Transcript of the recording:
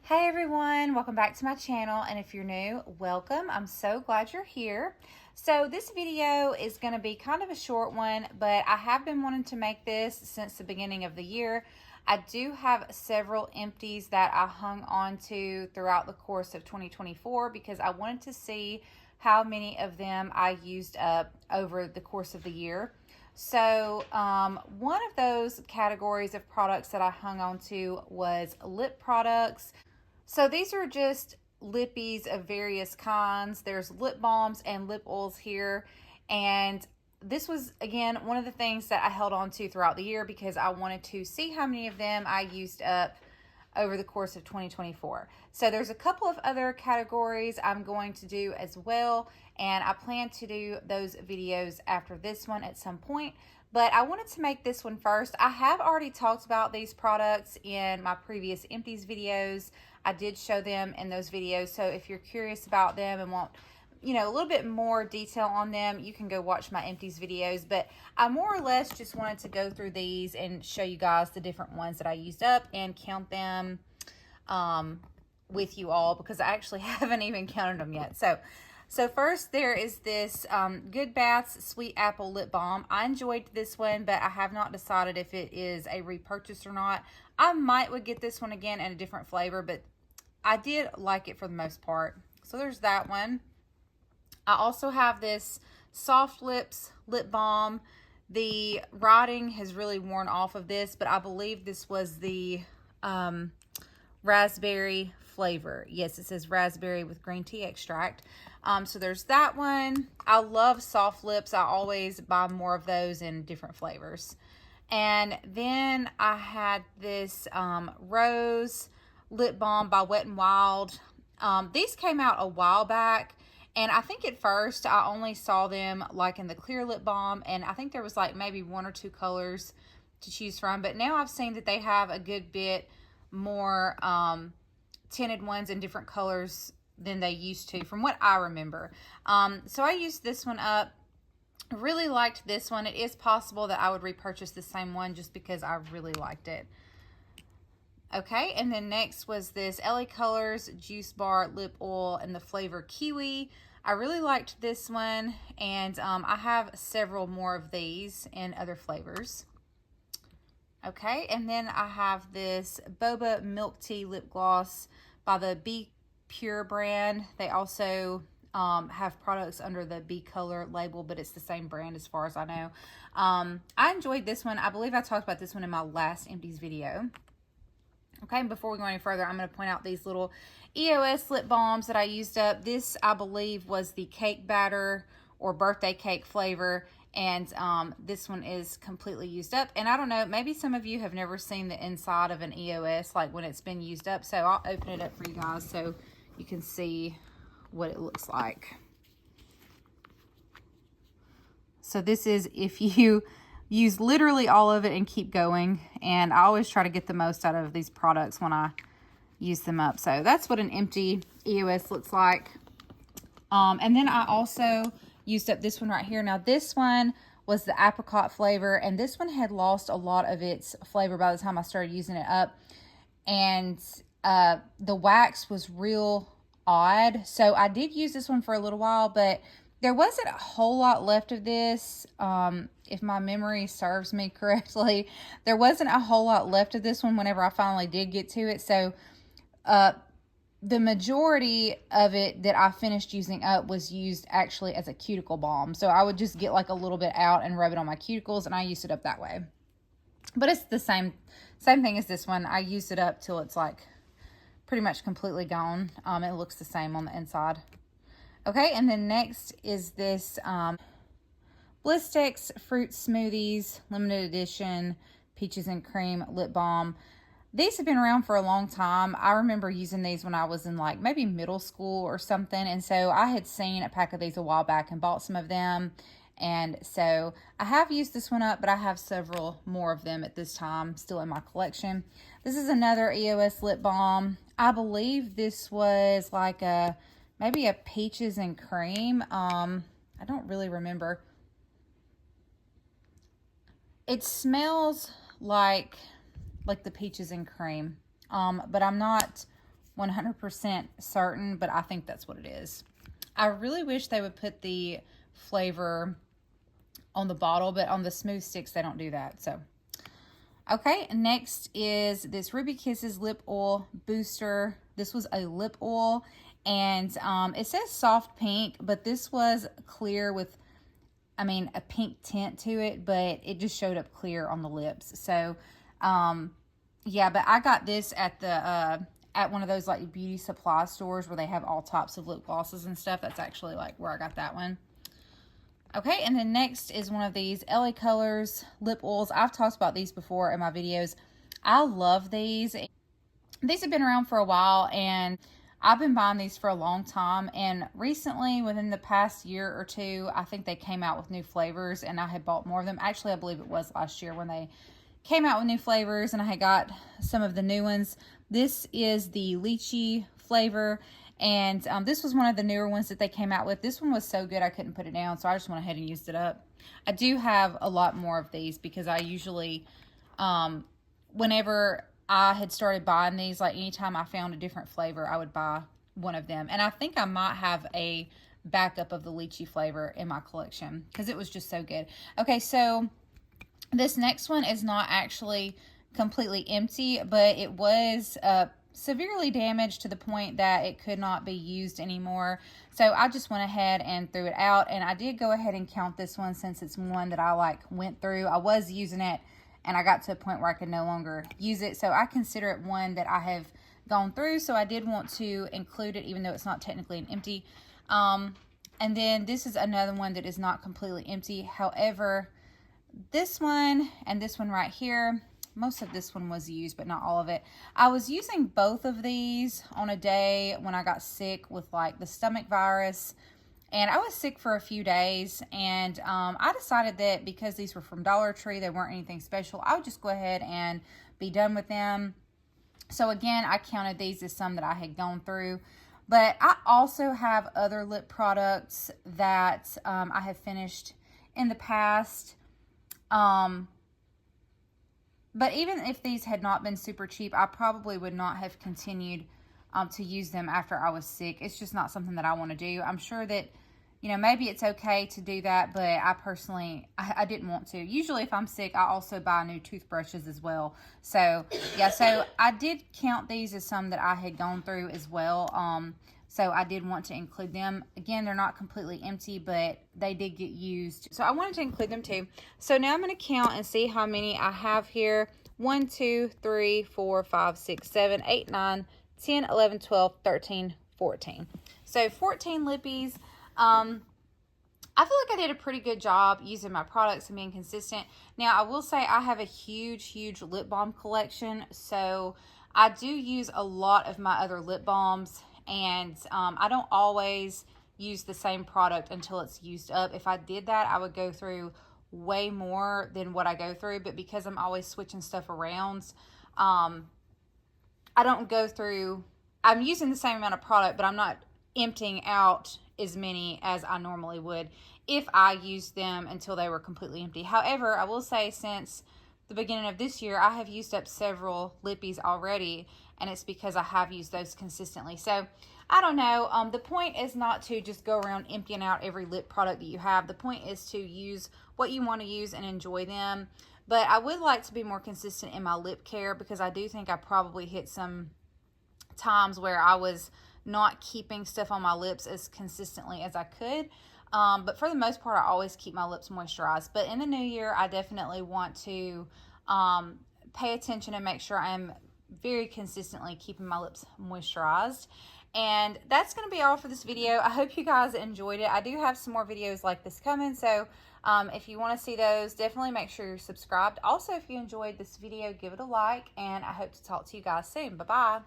Hey everyone, welcome back to my channel, and if you're new, welcome. I'm so glad you're here. So this video is going to be kind of a short one, but I have been wanting to make this since the beginning of the year. I do have several empties that I hung on to throughout the course of 2024 because I wanted to see how many of them I used up over the course of the year. So one of those categories of products that I hung on to was lip products. So these are just lippies of various kinds. There's lip balms and lip oils here. And this was, again, one of the things that I held on to throughout the year because I wanted to see how many of them I used up over the course of 2024. So there's a couple of other categories I'm going to do as well, and I plan to do those videos after this one at some point. But I wanted to make this one first. I have already talked about these products in my previous empties videos. I did show them in those videos. So if you're curious about them and want, a little bit more detail on them, you can go watch my empties videos. But I more or less just wanted to go through these and show you guys the different ones that I used up and count them with you all, because I actually haven't even counted them yet. So first there is this Good Bath's Sweet Apple Lip Balm. I enjoyed this one, but I have not decided if it is a repurchase or not. I would get this one again in a different flavor, but I did like it for the most part. So there's that one. I also have this Soft Lips Lip Balm. The writing has really worn off of this, but I believe this was the raspberry flavor. Yes, it says raspberry with green tea extract. So there's that one. I love soft lips. I always buy more of those in different flavors. And then I had this Rose Lip Balm by Wet n Wild. These came out a while back, and I think at first I only saw them like in the clear lip balm, and I think there was like maybe one or two colors to choose from. But now I've seen that they have a good bit more tinted ones in different colors than they used to, from what I remember. So I used this one up. Really liked this one. It is possible that I would repurchase the same one just because I really liked it. Okay, and then next was this LA Colors Juice Bar Lip Oil in the flavor Kiwi. I really liked this one, and I have several more of these in other flavors. Okay, and then I have this Boba Milk Tea Lip Gloss by the Be Pure brand. They also have products under the Be Color label, but it's the same brand as far as I know. I enjoyed this one. I believe I talked about this one in my last empties video. Okay, before we go any further, I'm going to point out these little EOS lip balms that I used up. This, I believe, was the cake batter or birthday cake flavor, and this one is completely used up. And I don't know, maybe some of you have never seen the inside of an EOS, like when it's been used up, so I'll open it up for you guys so you can see what it looks like. So this is if you use literally all of it and keep going, and I always try to get the most out of these products when I use them up. So that's what an empty EOS looks like. And then I also used up this one right here. Now this one was the apricot flavor, and this one had lost a lot of its flavor by the time I started using it up, and the wax was real odd. So I did use this one for a little while, but there wasn't a whole lot left of this. If my memory serves me correctly, there wasn't a whole lot left of this one whenever I finally did get to it. So the majority of it that I finished using up was used actually as a cuticle balm. So I would just get like a little bit out and rub it on my cuticles, and I used it up that way. But it's the same thing as this one. I used it up till it's like pretty much completely gone. It looks the same on the inside. Okay, and then next is this Blistex Fruit Smoothies Limited Edition Peaches and Cream Lip Balm. These have been around for a long time. I remember using these when I was in like maybe middle school or something, and so I had seen a pack of these a while back and bought some of them, and so I have used this one up, but I have several more of them at this time still in my collection. This is another EOS lip balm. I believe this was like maybe a peaches and cream. I don't really remember. It smells like the peaches and cream, but I'm not 100% certain, but I think that's what it is. I really wish they would put the flavor on the bottle, but on the smooth sticks, they don't do that. So, okay, next is this Ruby Kisses Lip Oil Booster. This was a lip oil, and it says soft pink, but this was clear with, I mean, a pink tint to it, but it just showed up clear on the lips. So, yeah, but I got this at the at one of those like beauty supply stores where they have all types of lip glosses and stuff. That's actually like where I got that one. Okay, and then next is one of these LA Colors lip oils. I've talked about these before in my videos. I love these. These have been around for a while, and I've been buying these for a long time. And recently, within the past year or two, I think they came out with new flavors, and I had bought more of them. Actually, I believe it was last year when they came out with new flavors, and I had got some of the new ones. This is the lychee flavor, and this was one of the newer ones that they came out with. This one was so good I couldn't put it down, so I just went ahead and used it up. I do have a lot more of these because I usually, whenever I had started buying these, like anytime I found a different flavor, I would buy one of them. And I think I might have a backup of the lychee flavor in my collection because it was just so good. Okay, so this next one is not actually completely empty, but it was severely damaged to the point that it could not be used anymore. So I just went ahead and threw it out, and I did go ahead and count this one since it's one that I like went through. I was using it and I got to a point where I could no longer use it, so I consider it one that I have gone through. So I did want to include it even though it's not technically an empty. And then this is another one that is not completely empty. However, this one and this one right here, most of this one was used, but not all of it. I was using both of these on a day when I got sick with like the stomach virus, and I was sick for a few days, and I decided that because these were from Dollar Tree, they weren't anything special, I would just go ahead and be done with them. So again, I counted these as some that I had gone through. But I also have other lip products that I have finished in the past. But even if these had not been super cheap, I probably would not have continued to use them after I was sick. It's just not something that I want to do. I'm sure that, you know, maybe it's okay to do that, but I personally, I didn't want to. Usually if I'm sick, I also buy new toothbrushes as well. So, yeah, so I did count these as some that I had gone through as well. So I did want to include them. Again, they're not completely empty, but they did get used. So I wanted to include them too. So now I'm going to count and see how many I have here. 1, 2, 3, 4, 5, 6, 7, 8, 9, 10, 11, 12, 13, 14. So 14 lippies. I feel like I did a pretty good job using my products and being consistent. Now, I will say I have a huge lip balm collection. So I do use a lot of my other lip balms. And I don't always use the same product until it's used up. If I did that, I would go through way more than what I go through. But because I'm always switching stuff around, I don't go through, I'm using the same amount of product, but I'm not emptying out as many as I normally would if I used them until they were completely empty. However, I will say since the beginning of this year, I have used up several lippies already, and it's because I have used those consistently. So I don't know. The point is not to just go around emptying out every lip product that you have. The point is to use what you want to use and enjoy them. But I would like to be more consistent in my lip care because I do think I probably hit some times where I was not keeping stuff on my lips as consistently as I could. But for the most part, I always keep my lips moisturized. But in the new year, I definitely want to pay attention and make sure I'm very consistently keeping my lips moisturized. And that's going to be all for this video. I hope you guys enjoyed it. I do have some more videos like this coming, so if you want to see those, definitely make sure you're subscribed. Also, if you enjoyed this video, give it a like, and I hope to talk to you guys soon. Bye-bye.